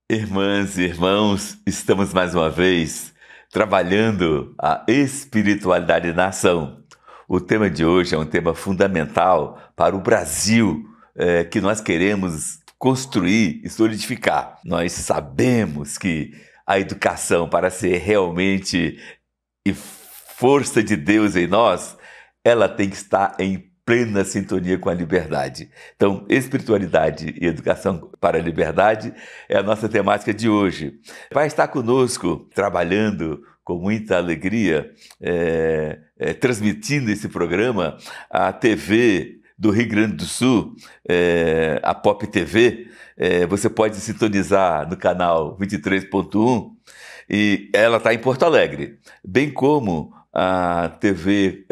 Irmãs e irmãos, estamos mais uma vez trabalhando a espiritualidade na ação. O tema de hoje é um tema fundamental para o Brasil, que nós queremos construir e solidificar. Nós sabemos que a educação, para ser realmente força de Deus em nós, ela tem que estar em plena sintonia com a liberdade. Então, espiritualidade e educação para a liberdade é a nossa temática de hoje. Vai estar conosco, trabalhando com muita alegria, transmitindo esse programa, a TV do Rio Grande do Sul, a Pop TV. Você pode sintonizar no canal 23.1 e ela está em Porto Alegre, bem como a TV,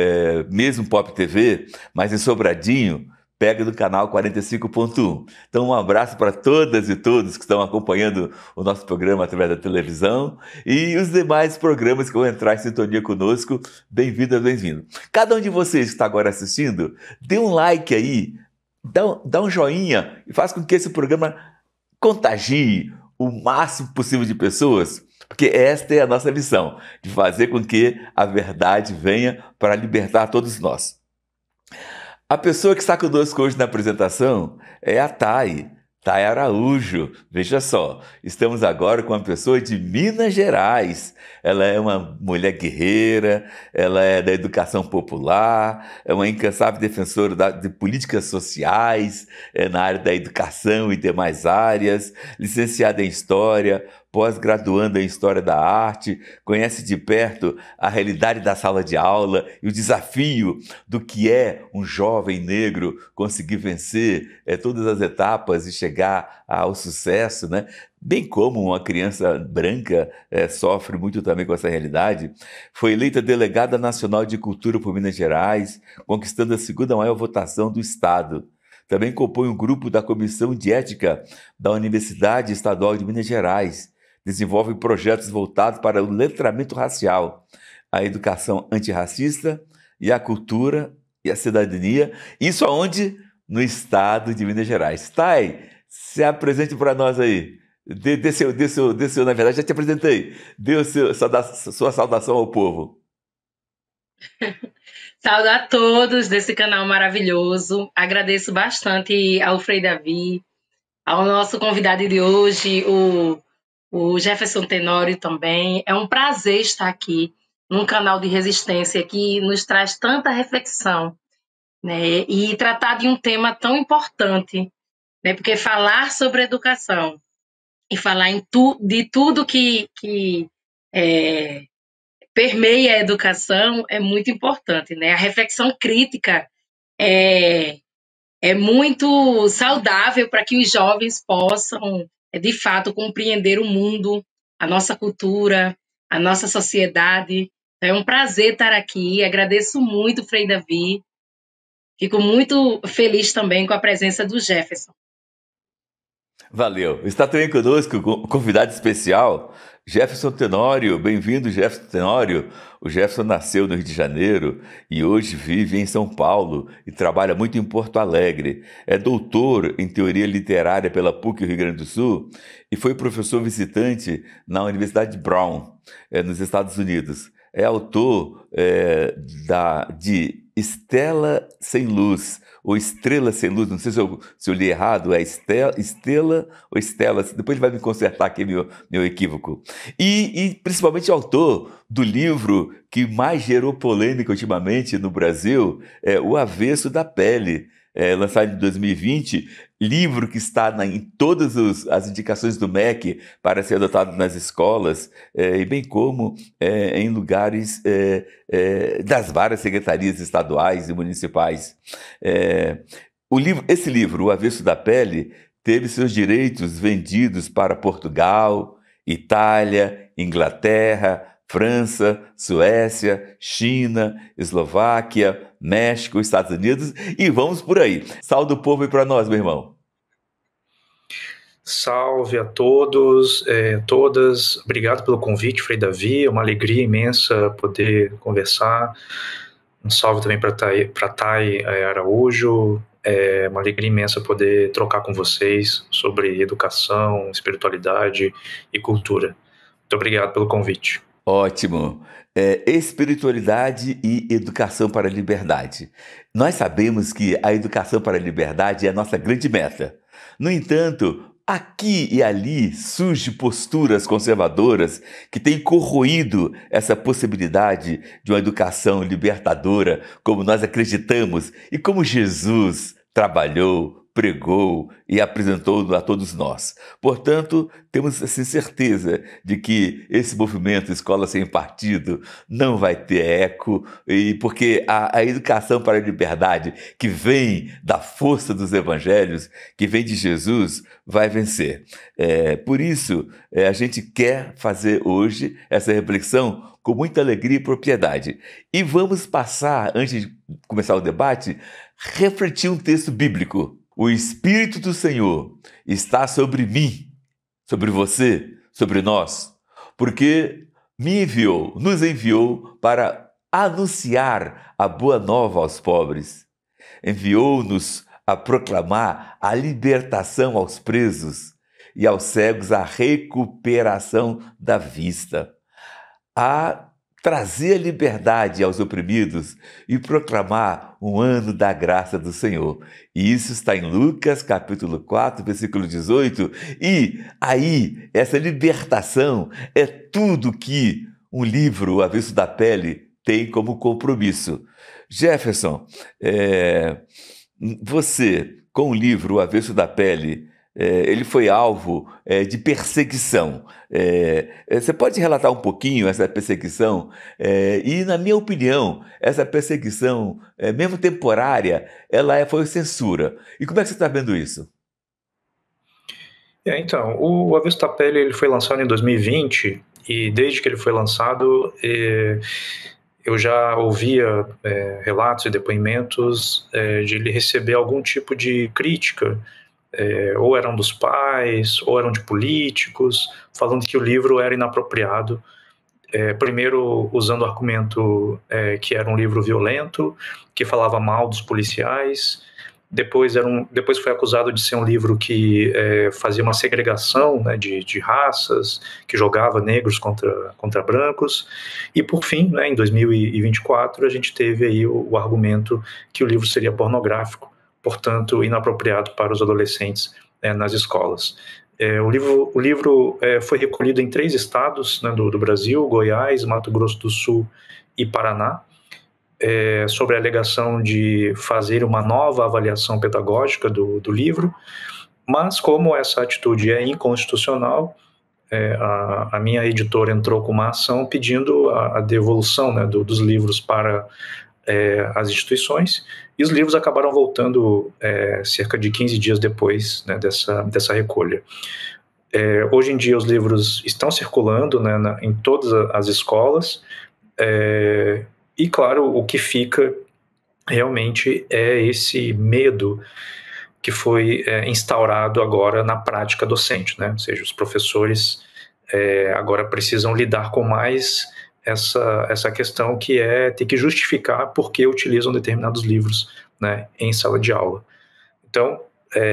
mesmo Pop TV, mas em Sobradinho, pega no canal 45.1. Então, um abraço para todas e todos que estão acompanhando o nosso programa através da televisão e os demais programas que vão entrar em sintonia conosco. Bem-vindas, bem-vindo. Cada um de vocês que está agora assistindo, dê um like aí, dá um joinha e faz com que esse programa contagie o máximo possível de pessoas, porque esta é a nossa missão, de fazer com que a verdade venha para libertar todos nós. A pessoa que está conosco hoje na apresentação é a Thay Araújo. Veja só, estamos agora com uma pessoa de Minas Gerais. Ela é uma mulher guerreira, ela é da educação popular, é uma incansável defensora de políticas sociais, na área da educação e demais áreas, licenciada em História, pós-graduanda em História da Arte, conhece de perto a realidade da sala de aula e o desafio do que é um jovem negro conseguir vencer todas as etapas e chegar ao sucesso, né? Bem como uma criança branca sofre muito também com essa realidade. Foi eleita delegada nacional de cultura por Minas Gerais, conquistando a segunda maior votação do Estado. Também compõe um grupo da Comissão de Ética da Universidade Estadual de Minas Gerais. Desenvolve projetos voltados para o letramento racial, a educação antirracista e a cultura e a cidadania. Isso aonde? No estado de Minas Gerais. Thay, se apresente para nós aí. Na verdade, já te apresentei. Dê sua saudação ao povo. Saúde a todos desse canal maravilhoso. Agradeço bastante ao Frei Davi, ao nosso convidado de hoje, o Jefferson Tenório também. É um prazer estar aqui num canal de resistência que nos traz tanta reflexão, né? E tratar de um tema tão importante, né? Porque falar sobre educação e falar de tudo que permeia a educação é muito importante, né? A reflexão crítica é muito saudável para que os jovens possam, de fato, compreender o mundo, a nossa cultura, a nossa sociedade. É um prazer estar aqui. Agradeço muito, Frei Davi. Fico muito feliz também com a presença do Jefferson. Valeu. Está também conosco o convidado especial, Jefferson Tenório. Bem-vindo, Jefferson Tenório. O Jefferson nasceu no Rio de Janeiro e hoje vive em São Paulo e trabalha muito em Porto Alegre. É doutor em teoria literária pela PUC Rio Grande do Sul e foi professor visitante na Universidade Brown, nos Estados Unidos. É autor de Estela Sem Luz, ou Estrela Sem Luz, não sei se eu li errado, é Estela ou Estela, depois ele vai me consertar aqui meu equívoco. E principalmente autor do livro que mais gerou polêmica ultimamente no Brasil, O Avesso da Pele, lançado em 2020, livro que está em todas as indicações do MEC para ser adotado nas escolas, e bem como em lugares das várias secretarias estaduais e municipais. Esse livro, O Avesso da Pele, teve seus direitos vendidos para Portugal, Itália, Inglaterra, França, Suécia, China, Eslováquia, México, Estados Unidos e vamos por aí. Saúde o povo aí para nós, meu irmão. Salve a todos, todas. Obrigado pelo convite, Frei Davi. É uma alegria imensa poder conversar. Um salve também para Thay Araújo. É uma alegria imensa poder trocar com vocês sobre educação, espiritualidade e cultura. Muito obrigado pelo convite. Ótimo. Espiritualidade e educação para a liberdade. Nós sabemos que a educação para a liberdade é a nossa grande meta. No entanto, aqui e ali surgem posturas conservadoras que têm corroído essa possibilidade de uma educação libertadora, como nós acreditamos e como Jesus trabalhou, pregou e apresentou a todos nós. Portanto, temos assim, certeza de que esse movimento Escola Sem Partido não vai ter eco, e porque a educação para a liberdade, que vem da força dos evangelhos, que vem de Jesus, vai vencer. Por isso, a gente quer fazer hoje essa reflexão com muita alegria e propriedade. E vamos passar, antes de começar o debate, refletir um texto bíblico. O Espírito do Senhor está sobre mim, sobre você, sobre nós, porque me enviou, nos enviou para anunciar a boa nova aos pobres. Enviou-nos a proclamar a libertação aos presos e aos cegos a recuperação da vista, a trazer a liberdade aos oprimidos e proclamar um ano da graça do Senhor. E isso está em Lucas, capítulo 4, versículo 18. E aí, essa libertação é tudo que um livro, O Avesso da Pele, tem como compromisso. Jefferson, você, com o livro O Avesso da Pele, ele foi alvo de perseguição. Você pode relatar um pouquinho essa perseguição? E, na minha opinião, essa perseguição, mesmo temporária, ela foi censura. E como é que você está vendo isso? Então, o Avesso da Pele ele foi lançado em 2020 e desde que ele foi lançado eu já ouvia relatos e depoimentos de ele receber algum tipo de crítica, ou eram dos pais, ou eram de políticos, falando que o livro era inapropriado. Primeiro usando o argumento que era um livro violento, que falava mal dos policiais. Depois foi acusado de ser um livro que fazia uma segregação, né, de raças, que jogava negros contra brancos. E por fim, né, em 2024, a gente teve aí o argumento que o livro seria pornográfico, portanto inapropriado para os adolescentes nas escolas. O livro foi recolhido em 3 estados, né, do Brasil: Goiás, Mato Grosso do Sul e Paraná, sobre a alegação de fazer uma nova avaliação pedagógica do livro, mas como essa atitude é inconstitucional, a minha editora entrou com uma ação pedindo a devolução, né, dos livros para as instituições, e os livros acabaram voltando cerca de 15 dias depois, né, dessa recolha. Hoje em dia os livros estão circulando, né, em todas as escolas, e claro, o que fica realmente é esse medo que foi instaurado agora na prática docente, né? Ou seja, os professores agora precisam lidar com mais essa questão que é ter que justificar por que utilizam determinados livros, né, em sala de aula. Então,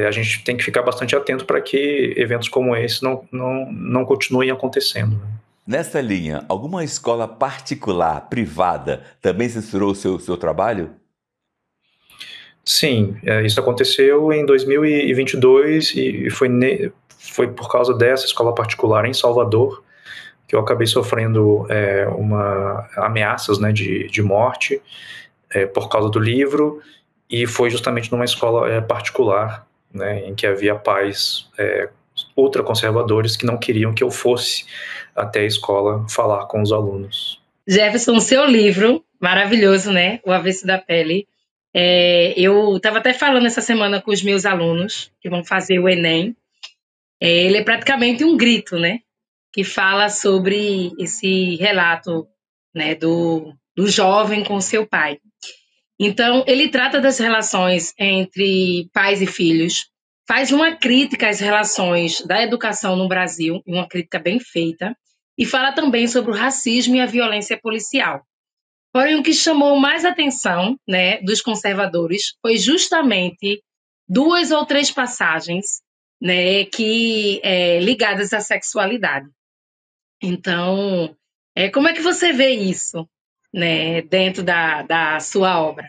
a gente tem que ficar bastante atento para que eventos como esse não continuem acontecendo. Nessa linha, alguma escola particular, privada, também censurou o seu trabalho? Sim, isso aconteceu em 2022 e foi por causa dessa escola particular em Salvador que eu acabei sofrendo ameaças, né, de morte por causa do livro, e foi justamente numa escola particular, né, em que havia pais ultraconservadores que não queriam que eu fosse até a escola falar com os alunos. Jefferson, seu livro, maravilhoso, né? O Avesso da Pele. Eu estava até falando essa semana com os meus alunos que vão fazer o Enem. Ele é praticamente um grito, né? Que fala sobre esse relato, né, do jovem com seu pai. Então, ele trata das relações entre pais e filhos, faz uma crítica às relações da educação no Brasil, uma crítica bem feita, e fala também sobre o racismo e a violência policial. Porém, o que chamou mais atenção, né, dos conservadores foi justamente 2 ou 3 passagens, né, que ligadas à sexualidade. Então, como é que você vê isso, né, dentro da sua obra?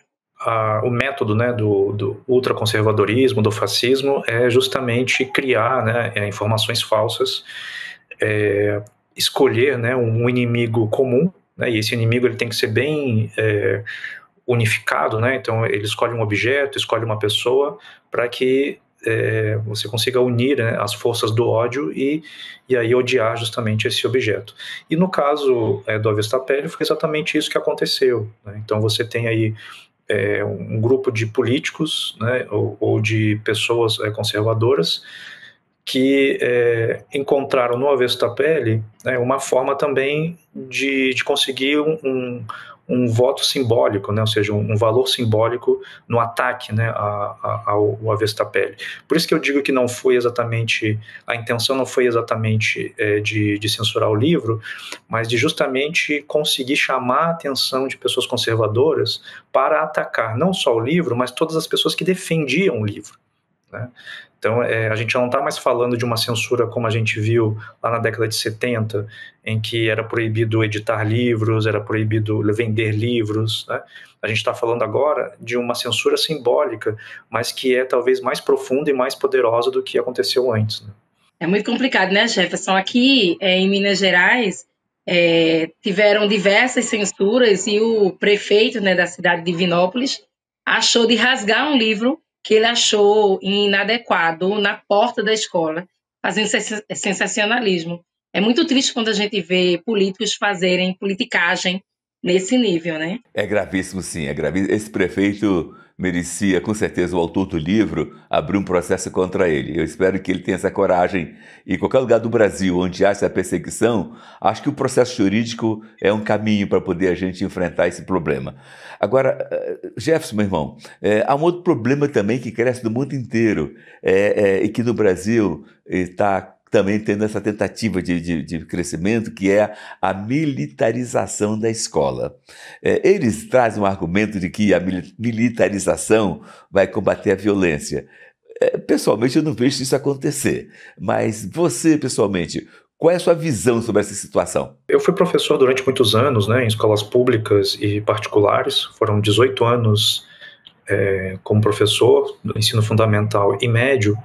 O método, né, do ultraconservadorismo, do fascismo, é justamente criar, né, informações falsas, escolher, né, um inimigo comum, né, e esse inimigo ele tem que ser bem unificado, né, então ele escolhe um objeto, escolhe uma pessoa, para que você consiga unir, né, as forças do ódio e aí odiar justamente esse objeto. E no caso do Avesta Pele foi exatamente isso que aconteceu, né? Então você tem aí um grupo de políticos, né, ou de pessoas conservadoras que encontraram no Avesta Pele, né, uma forma também de conseguir um voto simbólico, né, ou seja, um valor simbólico no ataque, né, ao Avesta Pele. Por isso que eu digo que não foi exatamente, a intenção não foi exatamente de censurar o livro, mas de justamente conseguir chamar a atenção de pessoas conservadoras para atacar não só o livro, mas todas as pessoas que defendiam o livro, né? Então, a gente não está mais falando de uma censura como a gente viu lá na década de 70, em que era proibido editar livros, era proibido vender livros, né? A gente está falando agora de uma censura simbólica, mas que é talvez mais profunda e mais poderosa do que aconteceu antes, né? É muito complicado, né, Jefferson? Aqui em Minas Gerais tiveram diversas censuras e o prefeito, né, da cidade de Divinópolis achou de rasgar um livro que ele achou inadequado na porta da escola, fazendo sensacionalismo. É muito triste quando a gente vê políticos fazerem politicagem nesse nível, né? É gravíssimo, sim, é gravíssimo. Esse prefeito merecia, com certeza, o autor do livro abrir um processo contra ele. Eu espero que ele tenha essa coragem. E em qualquer lugar do Brasil onde há essa perseguição, acho que o processo jurídico é um caminho para poder a gente enfrentar esse problema. Agora, Jefferson, meu irmão, há um outro problema também que cresce no mundo inteiro e que no Brasil está também tendo essa tentativa de crescimento, que é a militarização da escola. Eles trazem um argumento de que a militarização vai combater a violência. Pessoalmente, eu não vejo isso acontecer, mas você, pessoalmente, qual é a sua visão sobre essa situação? Eu fui professor durante muitos anos, né, em escolas públicas e particulares, foram 18 anos como professor do ensino fundamental e médio.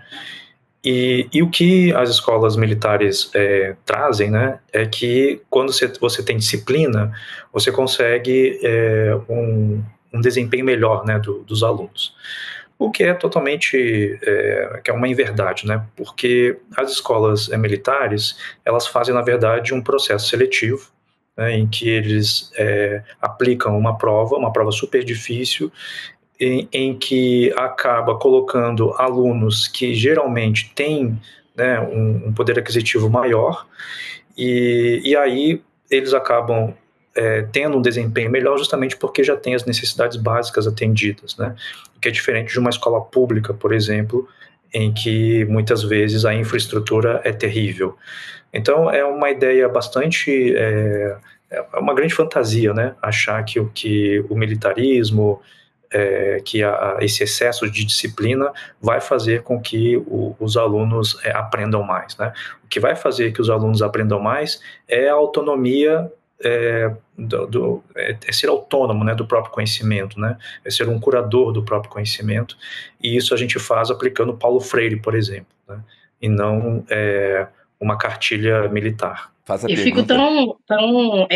E o que as escolas militares trazem, né, é que quando você tem disciplina, você consegue um desempenho melhor, né, dos alunos. O que é totalmente, que é uma inverdade, né, porque as escolas militares, elas fazem, na verdade, um processo seletivo, né, em que eles aplicam uma prova super difícil, em que acaba colocando alunos que geralmente têm, né, um poder aquisitivo maior, e aí eles acabam tendo um desempenho melhor justamente porque já tem as necessidades básicas atendidas, né? O que é diferente de uma escola pública, por exemplo, em que muitas vezes a infraestrutura é terrível. Então é uma ideia bastante, é uma grande fantasia, né? Achar que o militarismo, que esse excesso de disciplina vai fazer com que os alunos aprendam mais, né? O que vai fazer que os alunos aprendam mais é a autonomia, ser autônomo, né, do próprio conhecimento, né? É ser um curador do próprio conhecimento, e isso a gente faz aplicando Paulo Freire, por exemplo, né? E não uma cartilha militar. Faz a Eu fico pergunta. tão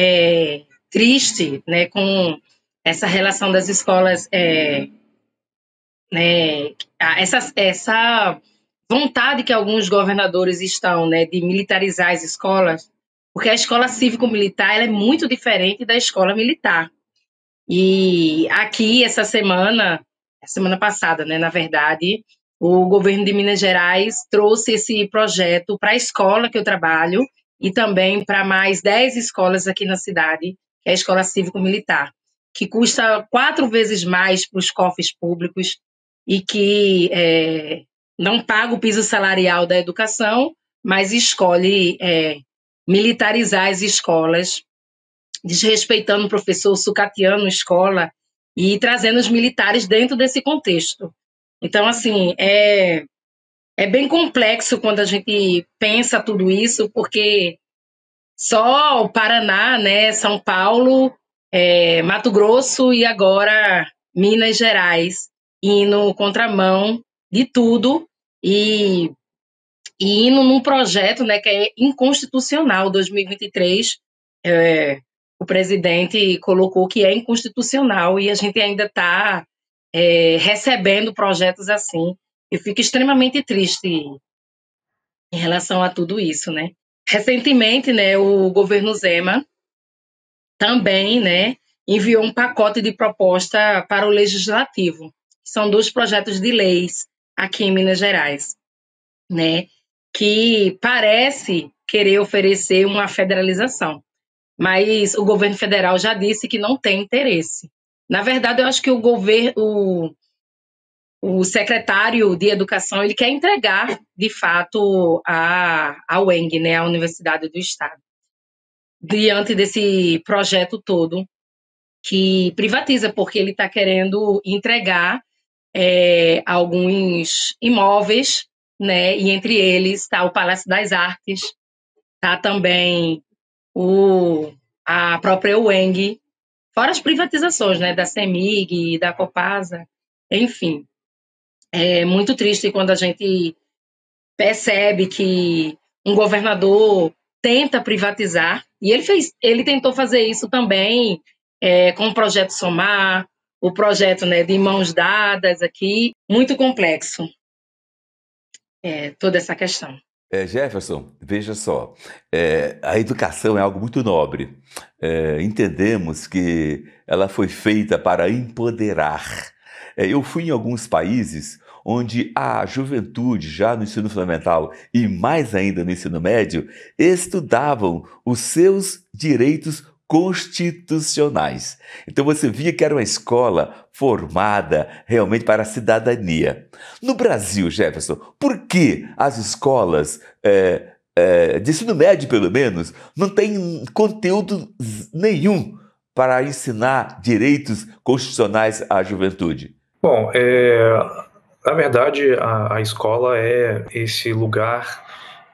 triste, né, com essa relação das escolas, né, essa vontade que alguns governadores estão, né, de militarizar as escolas, porque a escola cívico-militar ela é muito diferente da escola militar. E aqui, semana passada, né, na verdade, o governo de Minas Gerais trouxe esse projeto para a escola que eu trabalho e também para mais 10 escolas aqui na cidade, que é a Escola Cívico-Militar, que custa 4 vezes mais para os cofres públicos e que não paga o piso salarial da educação, mas escolhe militarizar as escolas, desrespeitando o professor, sucateando a escola e trazendo os militares dentro desse contexto. Então, assim, é bem complexo quando a gente pensa tudo isso, porque só o Paraná, né, São Paulo, Mato Grosso e agora Minas Gerais, indo contramão de tudo e indo num projeto, né, que é inconstitucional. 2023, o presidente colocou que é inconstitucional e a gente ainda está recebendo projetos assim. Eu fico extremamente triste em relação a tudo isso, né? Recentemente, né, o governo Zema também, né, enviou um pacote de proposta para o Legislativo. São 2 projetos de leis aqui em Minas Gerais, né, que parece querer oferecer uma federalização, mas o governo federal já disse que não tem interesse. Na verdade, eu acho que o secretário de Educação ele quer entregar, de fato, a UENG, né, a Universidade do Estado, diante desse projeto todo que privatiza, porque ele está querendo entregar alguns imóveis, né, e entre eles está o Palácio das Artes, está também a própria UENG, fora as privatizações, né, da CEMIG, da Copasa, enfim. É muito triste quando a gente percebe que um governador tenta privatizar, e ele tentou fazer isso também com o projeto Somar, o projeto, né, de mãos dadas aqui, muito complexo toda essa questão. Jefferson, veja só, a educação é algo muito nobre. Entendemos que ela foi feita para empoderar. Eu fui em alguns países onde a juventude, já no ensino fundamental e mais ainda no ensino médio, estudavam os seus direitos constitucionais. Então você via que era uma escola formada realmente para a cidadania. No Brasil, Jefferson, por que as escolas de ensino médio, pelo menos, não têm conteúdo nenhum para ensinar direitos constitucionais à juventude? Bom, na verdade, a escola é esse lugar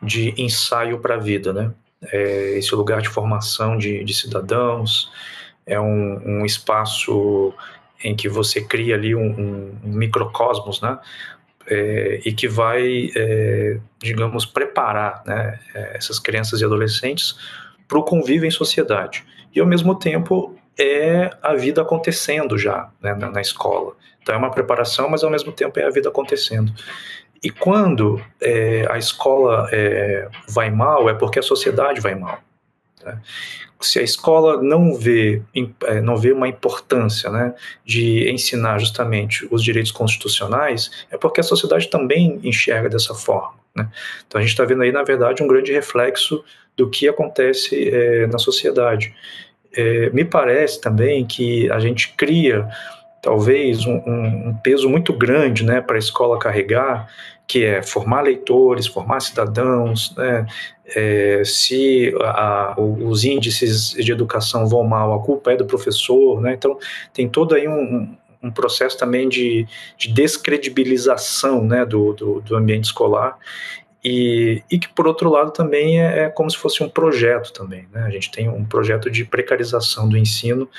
de ensaio para a vida, né? É esse lugar de formação de cidadãos, é um espaço em que você cria ali um microcosmos, né? E que vai, digamos, preparar, né, essas crianças e adolescentes para o convívio em sociedade. E, ao mesmo tempo, é a vida acontecendo já, né, na escola. Então, é uma preparação, mas, ao mesmo tempo, é a vida acontecendo. E quando a escola vai mal, é porque a sociedade vai mal. Né? Se a escola não vê uma importância, né, de ensinar justamente os direitos constitucionais, é porque a sociedade também enxerga dessa forma. Né? Então a gente está vendo aí, na verdade, um grande reflexo do que acontece na sociedade. Me parece também que a gente cria talvez um peso muito grande, né, para a escola carregar, que é formar leitores, formar cidadãos, né? Se os índices de educação vão mal, a culpa é do professor, né? Então tem todo aí um processo também de descredibilização, né, do ambiente escolar, e que, por outro lado, também é como se fosse um projeto também, né? A gente tem um projeto de precarização do ensino,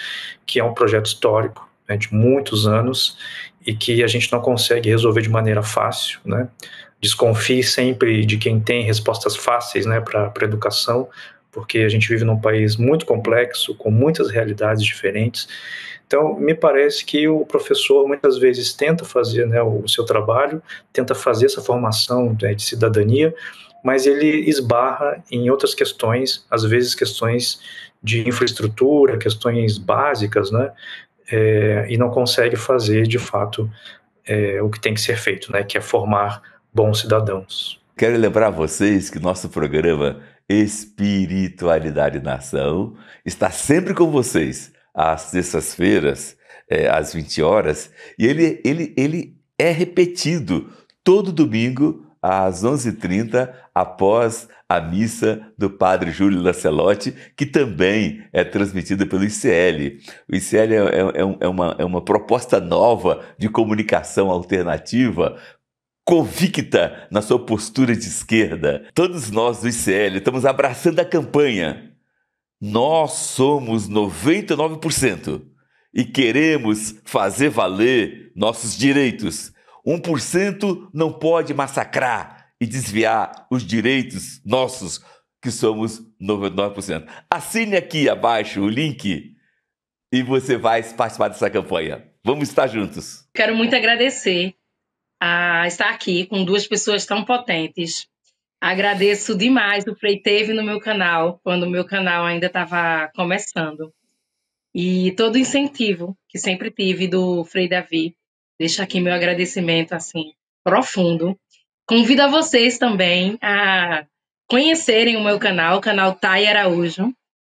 que é um projeto histórico, né, de muitos anos, e que a gente não consegue resolver de maneira fácil, né? Desconfie sempre de quem tem respostas fáceis, né, para a educação, porque a gente vive num país muito complexo, com muitas realidades diferentes. Então, me parece que o professor muitas vezes tenta fazer, né, o seu trabalho, tenta fazer essa formação, né, de cidadania, mas ele esbarra em outras questões, às vezes questões de infraestrutura, questões básicas, né, e não consegue fazer, de fato, o que tem que ser feito, né, que é formar bons cidadãos. Quero lembrar a vocês que nosso programa Espiritualidade e Nação está sempre com vocês, às sextas-feiras, às 20 horas, e ele é repetido todo domingo às 11h30, após a missa do Padre Júlio Lancelotti, que também é transmitida pelo ICL. O ICL é uma proposta nova de comunicação alternativa, convicta na sua postura de esquerda. Todos nós do ICL estamos abraçando a campanha. Nós somos 99% e queremos fazer valer nossos direitos. 1% não pode massacrar e desviar os direitos nossos, que somos 99%. Assine aqui abaixo o link e você vai participar dessa campanha. Vamos estar juntos. Quero muito agradecer a estar aqui com duas pessoas tão potentes. Agradeço demais o Frei teve no meu canal, quando o meu canal ainda estava começando. E todo o incentivo que sempre tive do Frei Davi. Deixo aqui meu agradecimento, assim, profundo. Convido a vocês também a conhecerem o meu canal, o canal Thay Araújo,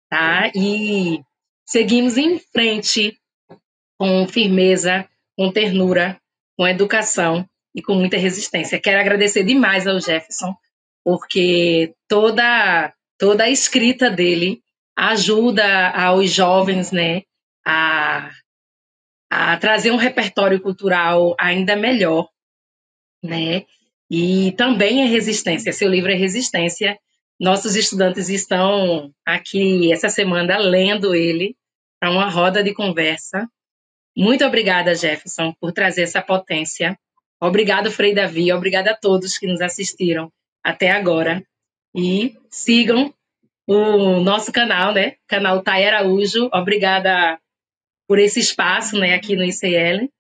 tá? E seguimos em frente com firmeza, com ternura, com educação e com muita resistência. Quero agradecer demais ao Jefferson, porque toda a escrita dele ajuda aos jovens, né, a trazer um repertório cultural ainda melhor, né? E também é resistência. Seu livro é resistência. Nossos estudantes estão aqui essa semana lendo ele para uma roda de conversa. Muito obrigada, Jefferson, por trazer essa potência. Obrigado, Frei Davi. Obrigada a todos que nos assistiram até agora. E sigam o nosso canal, né? Canal Thay Araújo. Obrigada por esse espaço, né, aqui no ICL,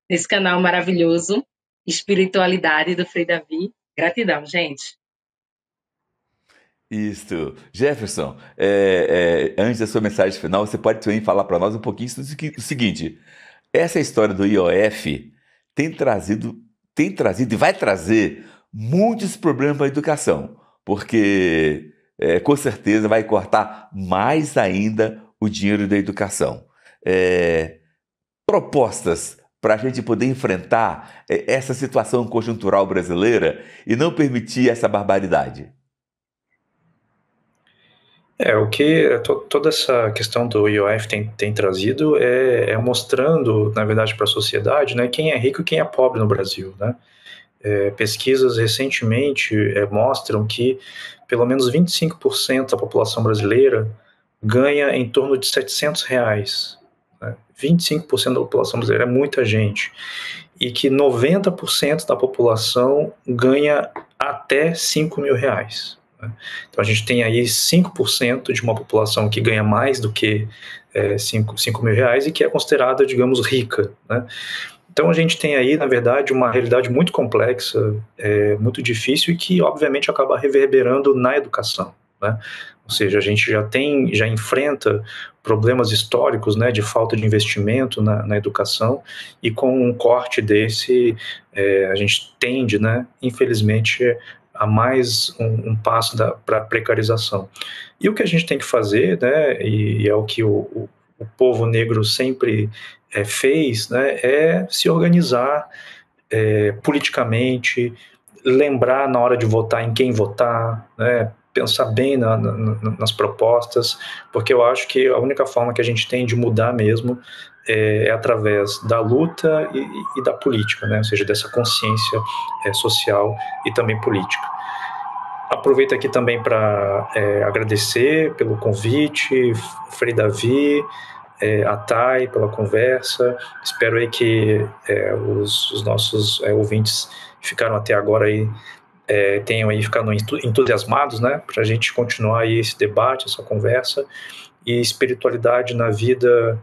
nesse canal maravilhoso, Espiritualidade do Frei Davi. Gratidão, gente. Isso. Jefferson, antes da sua mensagem final, você pode também falar para nós um pouquinho do seguinte: essa história do IOF tem trazido e vai trazer muitos problemas para a educação, porque com certeza vai cortar mais ainda o dinheiro da educação. Propostas para a gente poder enfrentar essa situação conjuntural brasileira e não permitir essa barbaridade. Toda essa questão do IOF tem trazido mostrando, na verdade, para a sociedade, né, quem é rico e quem é pobre no Brasil, né? Pesquisas recentemente mostram que pelo menos 25% da população brasileira ganha em torno de R$700. 25% da população brasileira é muita gente. E que 90% da população ganha até R$5.000. Então a gente tem aí 5% de uma população que ganha mais do que R$5.000 e que é considerada, digamos, rica, né? Então a gente tem aí, na verdade, uma realidade muito complexa, muito difícil e que, obviamente, acaba reverberando na educação, né? Ou seja, a gente já enfrenta problemas históricos, né, de falta de investimento na educação, e com um corte desse, a gente tende, né, infelizmente, a mais um passo para a precarização. E o que a gente tem que fazer, né, e é o que o povo negro sempre fez, né, é se organizar politicamente, lembrar na hora de votar em quem votar, né, pensar bem nas propostas, porque eu acho que a única forma que a gente tem de mudar mesmo é através da luta e da política, né? Ou seja, dessa consciência social e também política. Aproveito aqui também para agradecer pelo convite, Frei Davi, a Thay, pela conversa. Espero aí que os nossos ouvintes ficaram até agora aí, tenham aí ficado entusiasmados, né, para a gente continuar aí esse debate, essa conversa. E espiritualidade na vida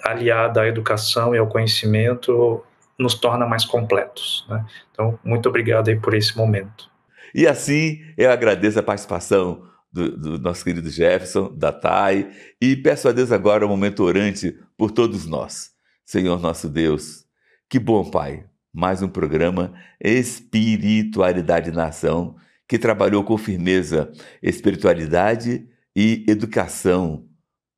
aliada à educação e ao conhecimento nos torna mais completos, né? Então, muito obrigado aí por esse momento. E assim, eu agradeço a participação do nosso querido Jefferson, da Thay, e peço a Deus agora um momento orante por todos nós. Senhor nosso Deus, que bom, Pai, mais um programa Espiritualidade na Ação, que trabalhou com firmeza espiritualidade e educação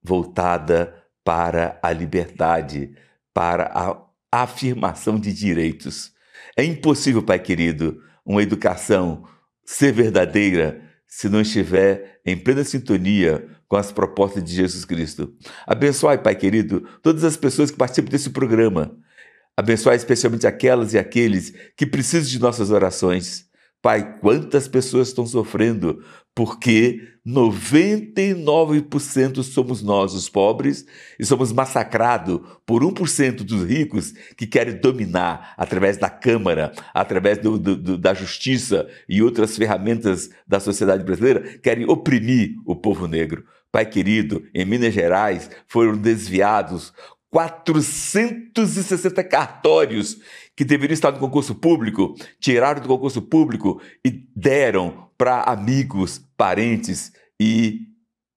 voltada para a liberdade, para a afirmação de direitos. É impossível, Pai querido, uma educação ser verdadeira se não estiver em plena sintonia com as propostas de Jesus Cristo. Abençoai, Pai querido, todas as pessoas que participam desse programa. Abençoai especialmente aquelas e aqueles que precisam de nossas orações. Pai, quantas pessoas estão sofrendo porque 99% somos nós, os pobres, e somos massacrados por 1% dos ricos que querem dominar através da Câmara, através da justiça e outras ferramentas da sociedade brasileira, querem oprimir o povo negro. Pai querido, em Minas Gerais foram desviados 460 cartórios que deveriam estar no concurso público, tiraram do concurso público e deram para amigos, parentes e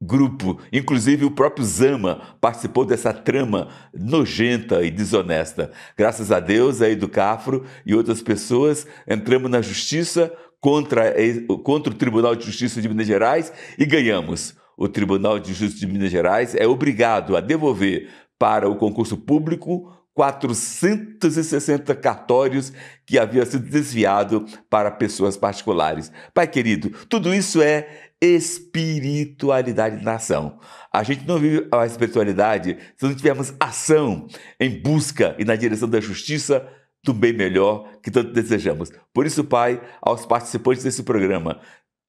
grupo. Inclusive o próprio Zama participou dessa trama nojenta e desonesta. Graças a Deus, a Educafro e outras pessoas entramos na justiça contra o Tribunal de Justiça de Minas Gerais e ganhamos. O Tribunal de Justiça de Minas Gerais é obrigado a devolver para o concurso público 460 cartórios que haviam sido desviados para pessoas particulares. Pai querido, tudo isso é espiritualidade da nação. A gente não vive a espiritualidade se não tivermos ação em busca e na direção da justiça do bem melhor que tanto desejamos. Por isso, Pai, aos participantes desse programa,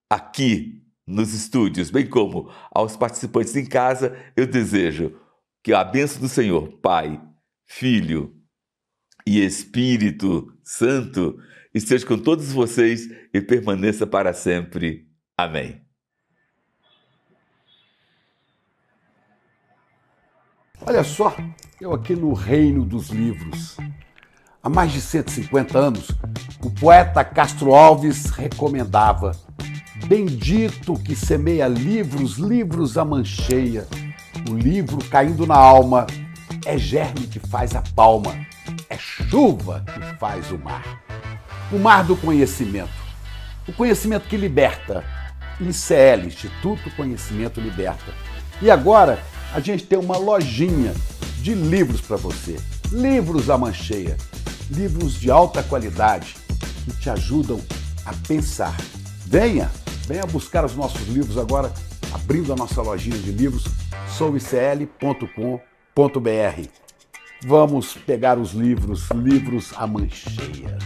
aqui nos estúdios, bem como aos participantes em casa, eu desejo que a bênção do Senhor, Pai, Filho e Espírito Santo esteja com todos vocês e permaneça para sempre. Amém. Olha só, eu aqui no reino dos livros. Há mais de 150 anos, o poeta Castro Alves recomendava: bendito que semeia livros, livros a mancheia. O livro caindo na alma é germe que faz a palma, é chuva que faz o mar do conhecimento, o conhecimento que liberta. ICL, Instituto Conhecimento Liberta. E agora a gente tem uma lojinha de livros para você, livros à mancheia, livros de alta qualidade que te ajudam a pensar. Venha buscar os nossos livros agora, abrindo a nossa lojinha de livros, souicl.com.br. Vamos pegar os livros à mancheia.